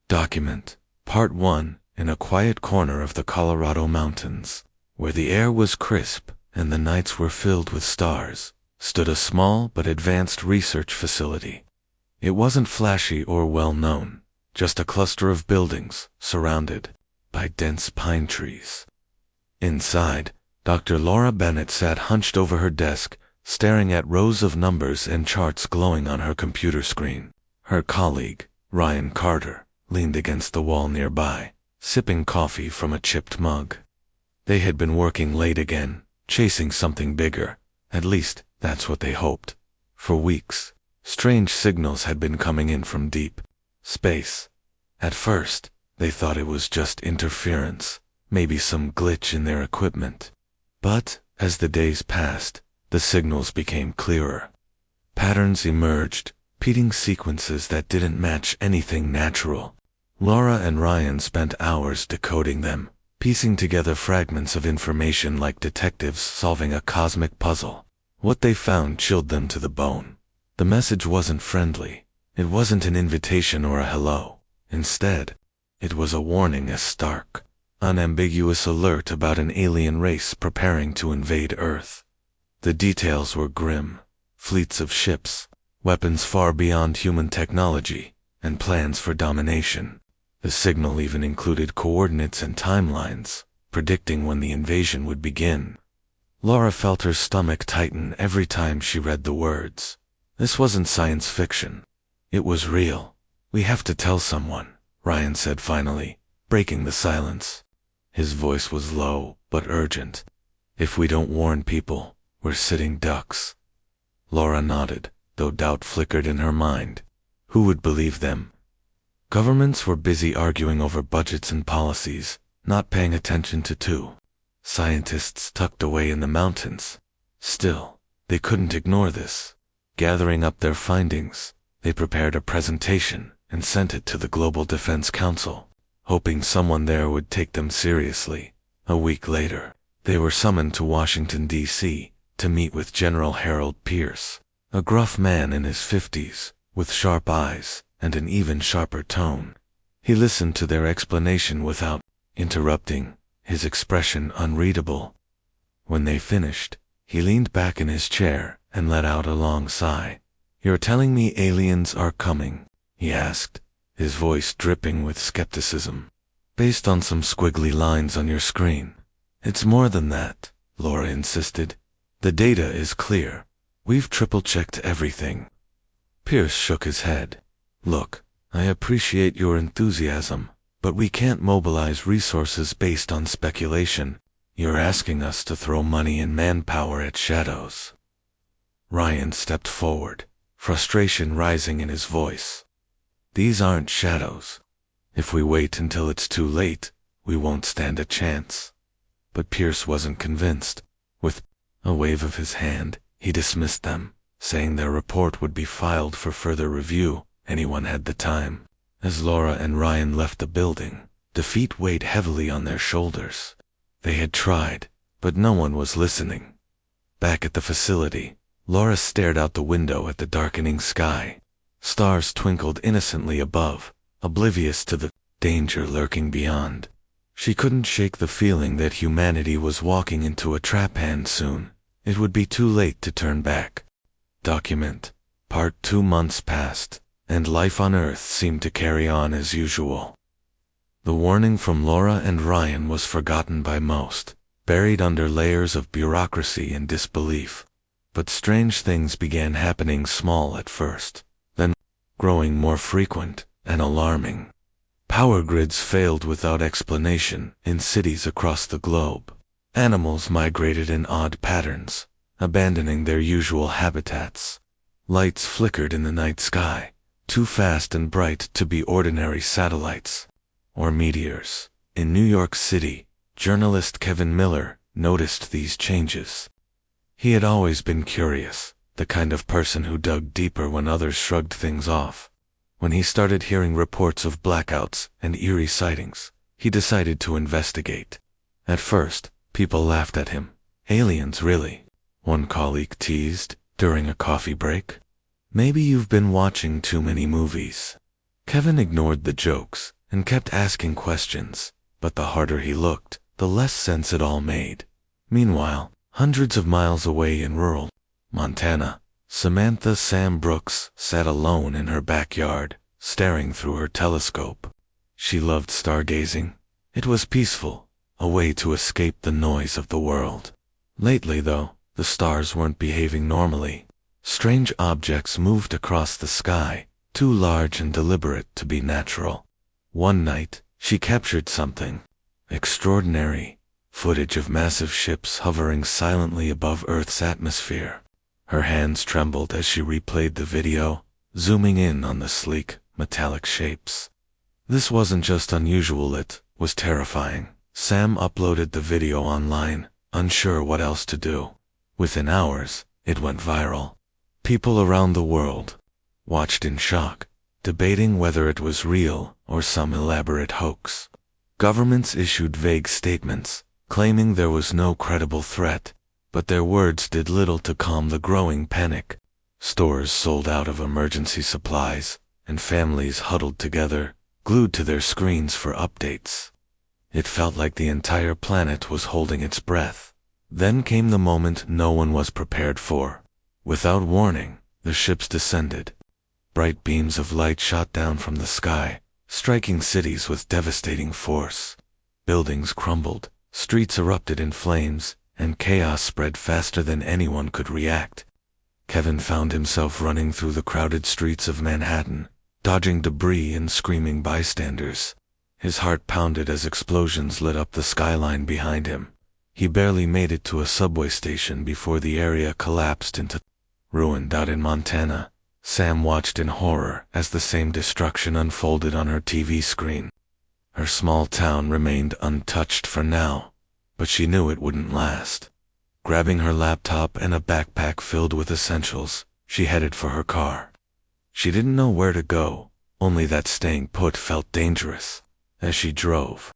Document Part 1. In a quiet corner of the Colorado mountains, where the air was crisp and the nights were filled with stars, stood a small but advanced research facility. It wasn't flashy or well-known, just a cluster of buildings surrounded by dense pine trees. Inside, Dr. Laura Bennett sat hunched over her desk, staring at rows of numbers and charts glowing on her computer screen. Her colleague, Ryan Carter, leaned against the wall nearby, sipping coffee from a chipped mug. They had been working late again, chasing something bigger. At least, that's what they hoped. For weeks, strange signals had been coming in from deep space. At first, they thought it was just interference, maybe some glitch in their equipment. But, as the days passed, the signals became clearer. Patterns emerged, repeating sequences that didn't match anything natural. Laura and Ryan spent hours decoding them, piecing together fragments of information like detectives solving a cosmic puzzle. What they found chilled them to the bone. The message wasn't friendly. It wasn't an invitation or a hello. Instead, it was a warning, a stark, unambiguous alert about an alien race preparing to invade Earth. The details were grim. Fleets of ships, weapons far beyond human technology, and plans for domination. The signal even included coordinates and timelines, predicting when the invasion would begin. Laura felt her stomach tighten every time she read the words. This wasn't science fiction. It was real. "We have to tell someone," Ryan said finally, breaking the silence. His voice was low, but urgent. "If we don't warn people, we're sitting ducks." Laura nodded, though doubt flickered in her mind. Who would believe them? Governments were busy arguing over budgets and policies, not paying attention to scientists tucked away in the mountains. Still, they couldn't ignore this. Gathering up their findings, they prepared a presentation and sent it to the Global Defense Council, hoping someone there would take them seriously. A week later, they were summoned to Washington, D.C., to meet with General Harold Pierce, a gruff man in his 50s, with sharp eyes and an even sharper tone. He listened to their explanation without interrupting, his expression unreadable. When they finished, he leaned back in his chair and let out a long sigh. "You're telling me aliens are coming?" he asked, his voice dripping with skepticism. "Based on some squiggly lines on your screen." "It's more than that," Laura insisted. "The data is clear. We've triple-checked everything." Pierce shook his head. "Look, I appreciate your enthusiasm, but we can't mobilize resources based on speculation. You're asking us to throw money and manpower at shadows." Ryan stepped forward, frustration rising in his voice. "These aren't shadows. If we wait until it's too late, we won't stand a chance." But Pierce wasn't convinced. With a wave of his hand, he dismissed them, saying their report would be filed for further review. Anyone had the time. As Laura and Ryan left the building, defeat weighed heavily on their shoulders. They had tried, but no one was listening. Back at the facility, Laura stared out the window at the darkening sky. Stars twinkled innocently above, oblivious to the danger lurking beyond. She couldn't shake the feeling that humanity was walking into a trap hand soon. It would be too late to turn back. Document Part 2. Months passed, and life on Earth seemed to carry on as usual. The warning from Laura and Ryan was forgotten by most, buried under layers of bureaucracy and disbelief. But strange things began happening, small at first, then growing more frequent and alarming. Power grids failed without explanation in cities across the globe. Animals migrated in odd patterns, abandoning their usual habitats. Lights flickered in the night sky, too fast and bright to be ordinary satellites or meteors. In New York City, journalist Kevin Miller noticed these changes. He had always been curious, the kind of person who dug deeper when others shrugged things off. When he started hearing reports of blackouts and eerie sightings, he decided to investigate. At first, people laughed at him. "Aliens, really?" one colleague teased during a coffee break. "Maybe you've been watching too many movies." Kevin ignored the jokes. and kept asking questions, but the harder he looked, the less sense it all made. Meanwhile, hundreds of miles away in rural Montana, Samantha Sam Brooks sat alone in her backyard, staring through her telescope. She loved stargazing. It was peaceful, a way to escape the noise of the world. Lately, though, the stars weren't behaving normally. Strange objects moved across the sky, too large and deliberate to be natural. One night, she captured something extraordinary, footage of massive ships hovering silently above Earth's atmosphere. Her hands trembled as she replayed the video, zooming in on the sleek, metallic shapes. This wasn't just unusual, it was terrifying. Sam uploaded the video online, unsure what else to do. Within hours, it went viral. People around the world watched in shock, debating whether it was real or some elaborate hoax. Governments issued vague statements, claiming there was no credible threat, but their words did little to calm the growing panic. Stores sold out of emergency supplies, and families huddled together, glued to their screens for updates. It felt like the entire planet was holding its breath. Then came the moment no one was prepared for. Without warning, the ships descended. Bright beams of light shot down from the sky, striking cities with devastating force. Buildings crumbled, streets erupted in flames, and chaos spread faster than anyone could react. Kevin found himself running through the crowded streets of Manhattan, dodging debris and screaming bystanders. His heart pounded as explosions lit up the skyline behind him. He barely made it to a subway station before the area collapsed into ruin. In Montana, Sam watched in horror as the same destruction unfolded on her TV screen. Her small town remained untouched for now, but she knew it wouldn't last. Grabbing her laptop and a backpack filled with essentials, she headed for her car. She didn't know where to go, only that staying put felt dangerous. As she drove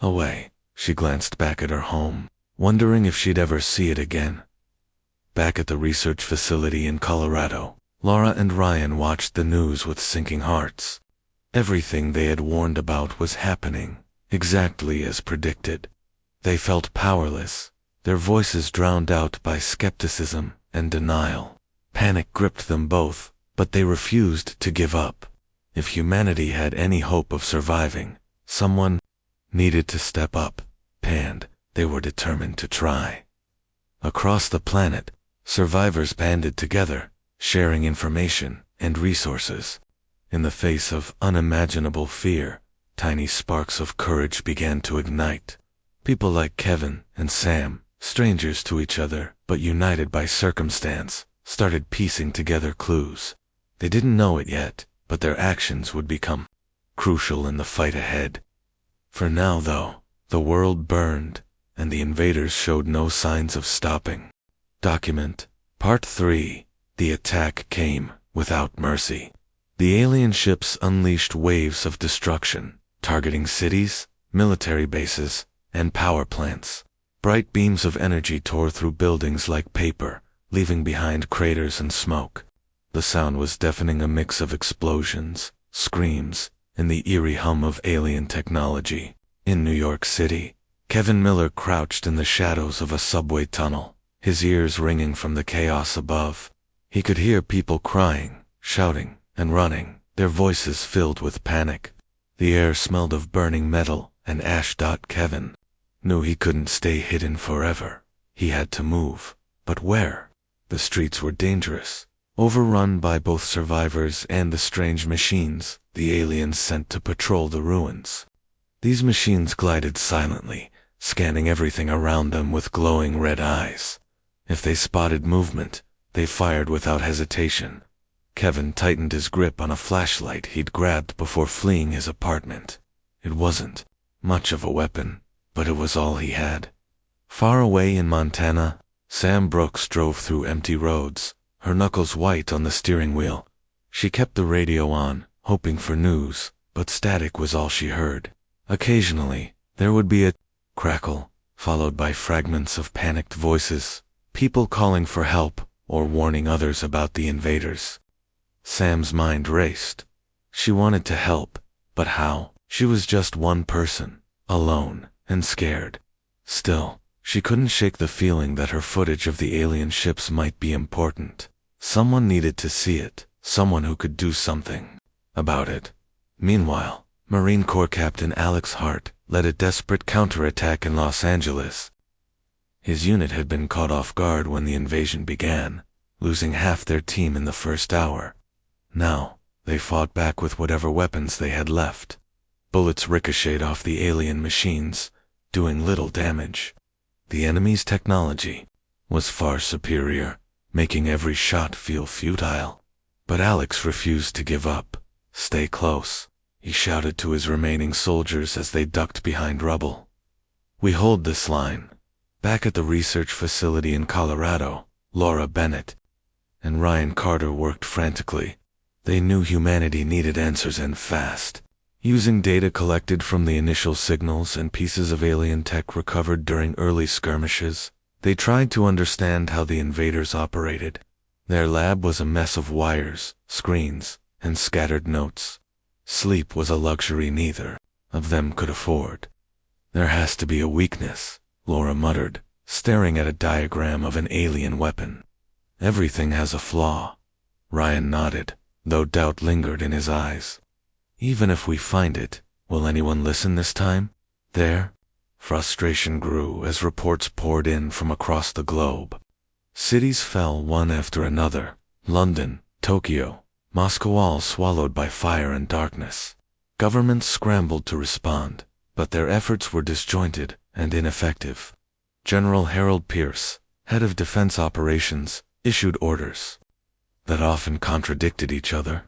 away, she glanced back at her home, wondering if she'd ever see it again. Back at the research facility in Colorado, Laura and Ryan watched the news with sinking hearts. Everything they had warned about was happening, exactly as predicted. They felt powerless, their voices drowned out by skepticism and denial. Panic gripped them both, but they refused to give up. If humanity had any hope of surviving, someone needed to step up, and they were determined to try. Across the planet, survivors banded together, sharing information and resources. In the face of unimaginable fear, tiny sparks of courage began to ignite. People like Kevin and Sam, strangers to each other but united by circumstance, started piecing together clues. They didn't know it yet, but their actions would become crucial in the fight ahead. For now, though, the world burned, and the invaders showed no signs of stopping. Document Part 3. The attack came without mercy. The alien ships unleashed waves of destruction, targeting cities, military bases, and power plants. Bright beams of energy tore through buildings like paper, leaving behind craters and smoke. The sound was deafening, a mix of explosions, screams, and the eerie hum of alien technology. In New York City, Kevin Miller crouched in the shadows of a subway tunnel, his ears ringing from the chaos above. He could hear people crying, shouting, and running, their voices filled with panic. The air smelled of burning metal and ash. Kevin knew he couldn't stay hidden forever. He had to move. But where? The streets were dangerous, overrun by both survivors and the strange machines the aliens sent to patrol the ruins. These machines glided silently, scanning everything around them with glowing red eyes. If they spotted movement, they fired without hesitation. Kevin tightened his grip on a flashlight he'd grabbed before fleeing his apartment. It wasn't much of a weapon, but it was all he had. Far away in Montana, Sam Brooks drove through empty roads, her knuckles white on the steering wheel. She kept the radio on, hoping for news, but static was all she heard. Occasionally, there would be a crackle, followed by fragments of panicked voices, people calling for help or warning others about the invaders. Sam's mind raced. She wanted to help, but how? She She was just one person, alone, and scared. Still, she couldn't shake the feeling that her footage of the alien ships might be important. Someone needed to see it, someone who could do something about it. Meanwhile, Marine Corps Captain Alex Hart led a desperate counterattack in Los Angeles. His unit had been caught off guard when the invasion began, losing half their team in the first hour. Now, they fought back with whatever weapons they had left. Bullets ricocheted off the alien machines, doing little damage. The enemy's technology was far superior, making every shot feel futile. But Alex refused to give up. "Stay close," he shouted to his remaining soldiers as they ducked behind rubble. "We hold this line." Back at the research facility in Colorado, Laura Bennett and Ryan Carter worked frantically. They knew humanity needed answers and fast. Using data collected from the initial signals and pieces of alien tech recovered during early skirmishes, they tried to understand how the invaders operated. Their lab was a mess of wires, screens, and scattered notes. Sleep was a luxury neither of them could afford. "There has to be a weakness," Laura muttered, staring at a diagram of an alien weapon. "Everything has a flaw." Ryan nodded, though doubt lingered in his eyes. "Even if we find it, will anyone listen this time?" There, frustration grew as reports poured in from across the globe. Cities fell one after another: London, Tokyo, Moscow, all swallowed by fire and darkness. Governments scrambled to respond, but their efforts were disjointed and ineffective. General Harold Pierce, head of defense operations, issued orders that often contradicted each other.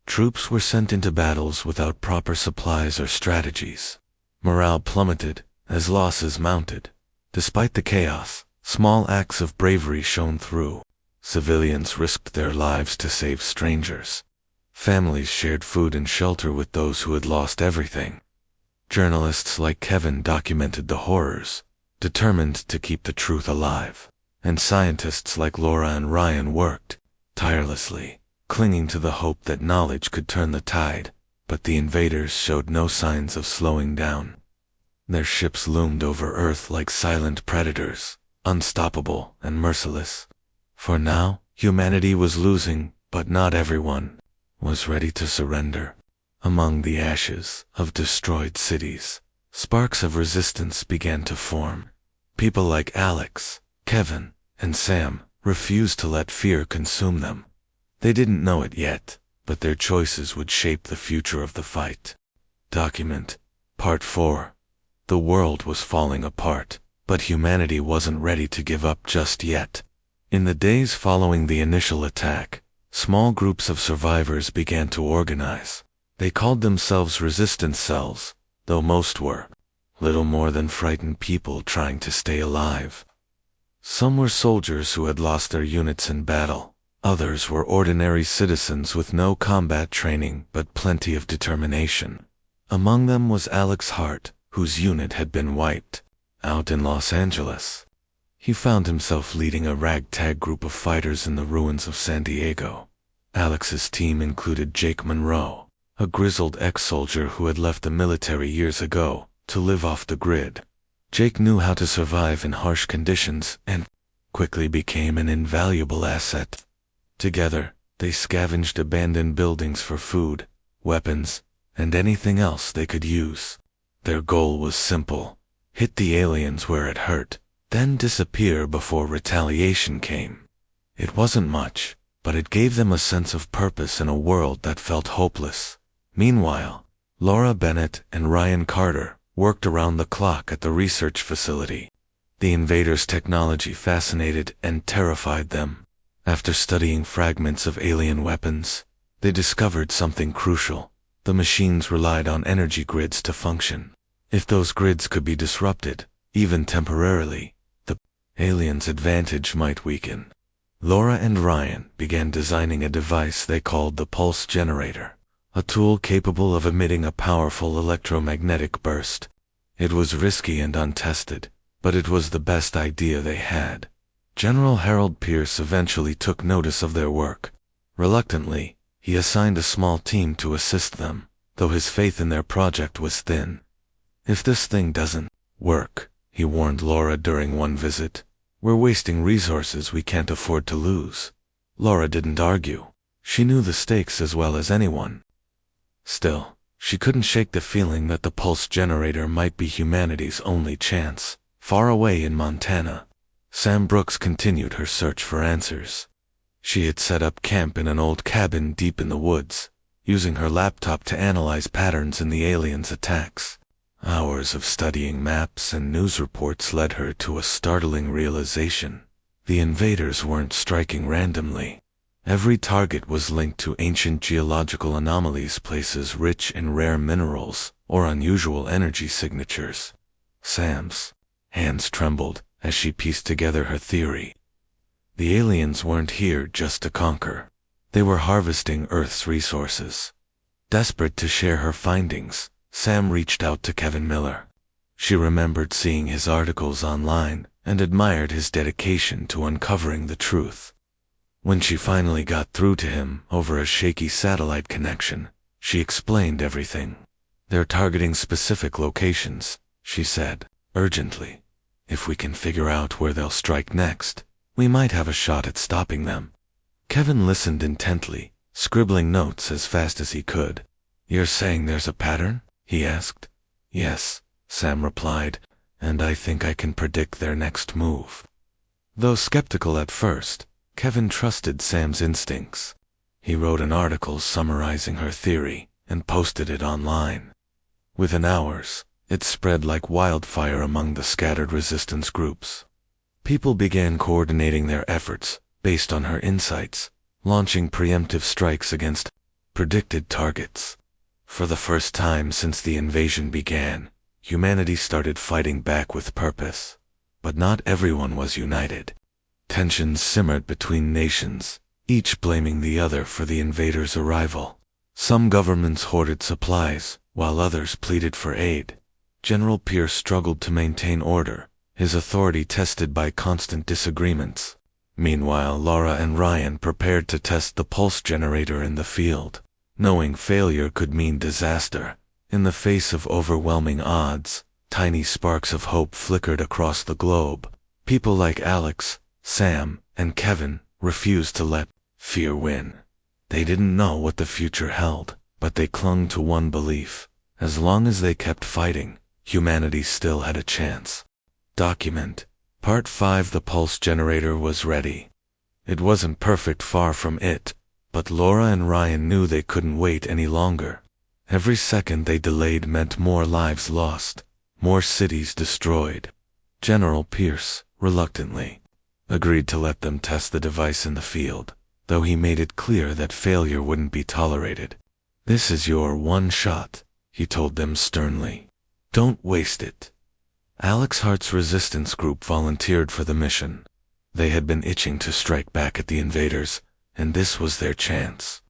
Troops were sent into battles without proper supplies or strategies. Morale plummeted as losses mounted. Despite the chaos, small acts of bravery shone through. Civilians risked their lives to save strangers. Families shared food and shelter with those who had lost everything. Journalists like Kevin documented the horrors, determined to keep the truth alive. And scientists like Laura and Ryan worked tirelessly, clinging to the hope that knowledge could turn the tide. But the invaders showed no signs of slowing down. Their ships loomed over Earth like silent predators, unstoppable and merciless. For now, humanity was losing, but not everyone was ready to surrender. Among the ashes of destroyed cities, sparks of resistance began to form. People like Alex, Kevin, and Sam refused to let fear consume them. They didn't know it yet, but their choices would shape the future of the fight. Document Part 4. The world was falling apart, but humanity wasn't ready to give up just yet. In the days following the initial attack, small groups of survivors began to organize. They called themselves resistance cells, though most were little more than frightened people trying to stay alive. Some were soldiers who had lost their units in battle. Others were ordinary citizens with no combat training but plenty of determination. Among them was Alex Hart, whose unit had been wiped out in Los Angeles. He found himself leading a ragtag group of fighters in the ruins of San Diego. Alex's team included Jake Monroe, a grizzled ex-soldier who had left the military years ago to live off the grid. Jake knew how to survive in harsh conditions and quickly became an invaluable asset. Together, they scavenged abandoned buildings for food, weapons, and anything else they could use. Their goal was simple: hit the aliens where it hurt, then disappear before retaliation came. It wasn't much, but it gave them a sense of purpose in a world that felt hopeless. Meanwhile, Laura Bennett and Ryan Carter worked around the clock at the research facility. The invaders' technology fascinated and terrified them. After studying fragments of alien weapons, they discovered something crucial. The machines relied on energy grids to function. If those grids could be disrupted, even temporarily, the aliens' advantage might weaken. Laura and Ryan began designing a device they called the pulse generator, a tool capable of emitting a powerful electromagnetic burst. It was risky and untested, but it was the best idea they had. General Harold Pierce eventually took notice of their work. Reluctantly, he assigned a small team to assist them. though his faith in their project was thin. "If this thing doesn't work," he warned Laura during one visit, "we're wasting resources we can't afford to lose." Laura didn't argue. She knew the stakes as well as anyone. Still, she couldn't shake the feeling that the pulse generator might be humanity's only chance. Far away in Montana, Sam Brooks continued her search for answers. She had set up camp in an old cabin deep in the woods, using her laptop to analyze patterns in the aliens' attacks. Hours of studying maps and news reports led her to a startling realization. The invaders weren't striking randomly. Every target was linked to ancient geological anomalies, places rich in rare minerals or unusual energy signatures. Sam's hands trembled as she pieced together her theory. The aliens weren't here just to conquer. They were harvesting Earth's resources. Desperate to share her findings, Sam reached out to Kevin Miller. She remembered seeing his articles online and admired his dedication to uncovering the truth. When she finally got through to him over a shaky satellite connection, she explained everything. "They're targeting specific locations," she said, urgently. "If we can figure out where they'll strike next, we might have a shot at stopping them." Kevin listened intently, scribbling notes as fast as he could. "You're saying there's a pattern?" he asked. "Yes," Sam replied, "and I think I can predict their next move." Though skeptical at first, Kevin trusted Sam's instincts. He wrote an article summarizing her theory and posted it online. Within hours, it spread like wildfire among the scattered resistance groups. People began coordinating their efforts based on her insights, launching preemptive strikes against predicted targets. For the first time since the invasion began, humanity started fighting back with purpose. But not everyone was united. Tensions simmered between nations, each blaming the other for the invaders' arrival. Some governments hoarded supplies, while others pleaded for aid. General Pierce struggled to maintain order, his authority tested by constant disagreements. Meanwhile, Laura and Ryan prepared to test the pulse generator in the field, knowing failure could mean disaster. In the face of overwhelming odds, tiny sparks of hope flickered across the globe. People like Alex, Sam, and Kevin refused to let fear win. They didn't know what the future held, but they clung to one belief: as long as they kept fighting, humanity still had a chance. Document. Part 5. The pulse generator was ready. It wasn't perfect, far from it, but Laura and Ryan knew they couldn't wait any longer. Every second they delayed meant more lives lost, more cities destroyed. General Pierce, reluctantly, agreed to let them test the device in the field, though he made it clear that failure wouldn't be tolerated. "This is your one shot," he told them sternly. "Don't waste it." Alex Hart's resistance group volunteered for the mission. They had been itching to strike back at the invaders, and this was their chance.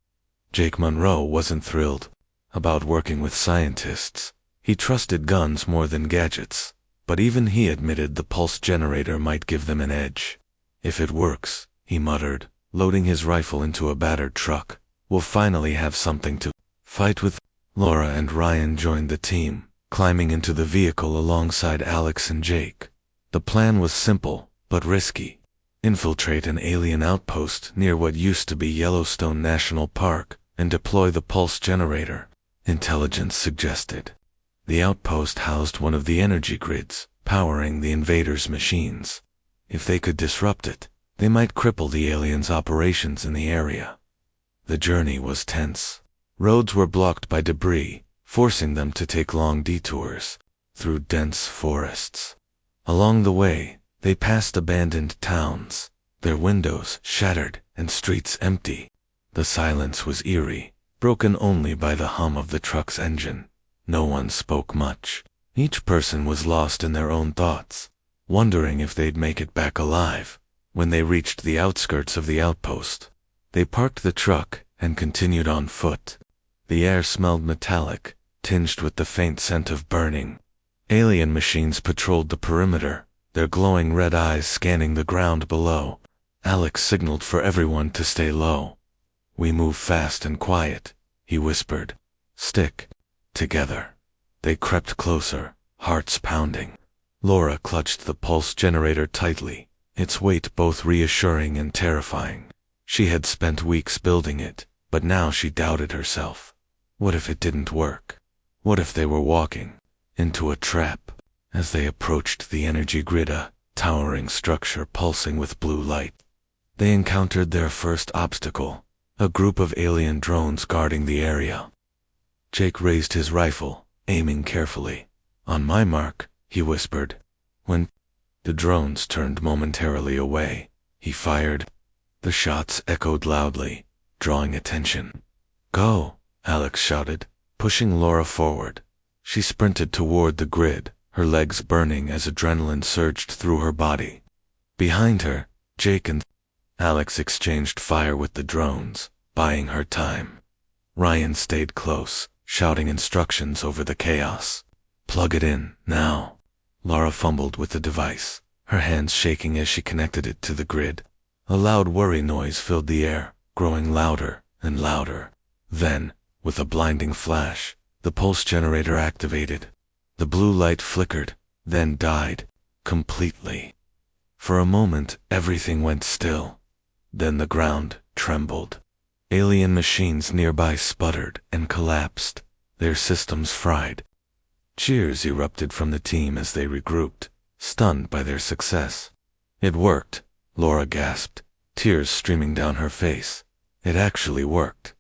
Jake Monroe wasn't thrilled about working with scientists. He trusted guns more than gadgets, but even he admitted the pulse generator might give them an edge. "If it works," he muttered, loading his rifle into a battered truck, "we'll finally have something to fight with." Laura and Ryan joined the team, climbing into the vehicle alongside Alex and Jake. The plan was simple, but risky. Infiltrate an alien outpost near what used to be Yellowstone National Park and deploy the pulse generator, intelligence suggested. The outpost housed one of the energy grids, powering the invaders' machines. If they could disrupt it, they might cripple the aliens' operations in the area. The journey was tense. Roads were blocked by debris, forcing them to take long detours through dense forests. Along the way, they passed abandoned towns, their windows shattered and streets empty. The silence was eerie, broken only by the hum of the truck's engine. No one spoke much. Each person was lost in their own thoughts, wondering if they'd make it back alive. When they reached the outskirts of the outpost, they parked the truck and continued on foot. The air smelled metallic, tinged with the faint scent of burning. Alien machines patrolled the perimeter, their glowing red eyes scanning the ground below. Alex signaled for everyone to stay low. "We move fast and quiet," he whispered. "Stick Together, they crept closer, hearts pounding. Laura clutched the pulse generator tightly, its weight both reassuring and terrifying. She had spent weeks building it, but now she doubted herself. What if it didn't work? What if they were walking into a trap? As they approached the energy grid, a towering structure pulsing with blue light, they encountered their first obstacle, a group of alien drones guarding the area. Jake raised his rifle, aiming carefully. "On my mark," he whispered. When the drones turned momentarily away, he fired. The shots echoed loudly, drawing attention. "Go!" Alex shouted, pushing Laura forward. She sprinted toward the grid, her legs burning as adrenaline surged through her body. Behind her, Jake and Alex exchanged fire with the drones, buying her time. Ryan stayed close, shouting instructions over the chaos. "Plug it in, now." Laura fumbled with the device, her hands shaking as she connected it to the grid. A loud worry noise filled the air, growing louder and louder. Then, with a blinding flash, the pulse generator activated. The blue light flickered, then died, completely. For a moment, everything went still. Then the ground trembled. Alien machines nearby sputtered and collapsed, their systems fried. Cheers erupted from the team as they regrouped, stunned by their success. "It worked," Laura gasped, tears streaming down her face. It actually worked.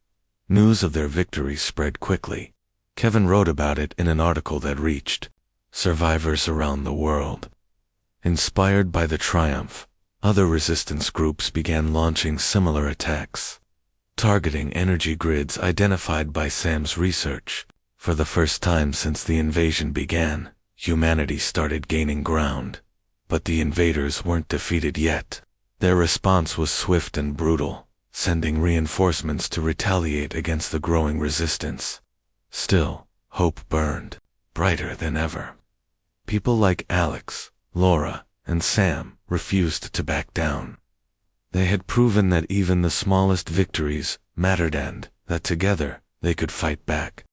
News of their victory spread quickly. Kevin wrote about it in an article that reached survivors around the world. Inspired by the triumph, other resistance groups began launching similar attacks, targeting energy grids identified by Sam's research. For the first time since the invasion began, humanity started gaining ground. But the invaders weren't defeated yet. Their response was swift and brutal, sending reinforcements to retaliate against the growing resistance. Still, hope burned, brighter than ever. People like Alex, Laura, and Sam refused to back down. They had proven that even the smallest victories mattered and that together they could fight back.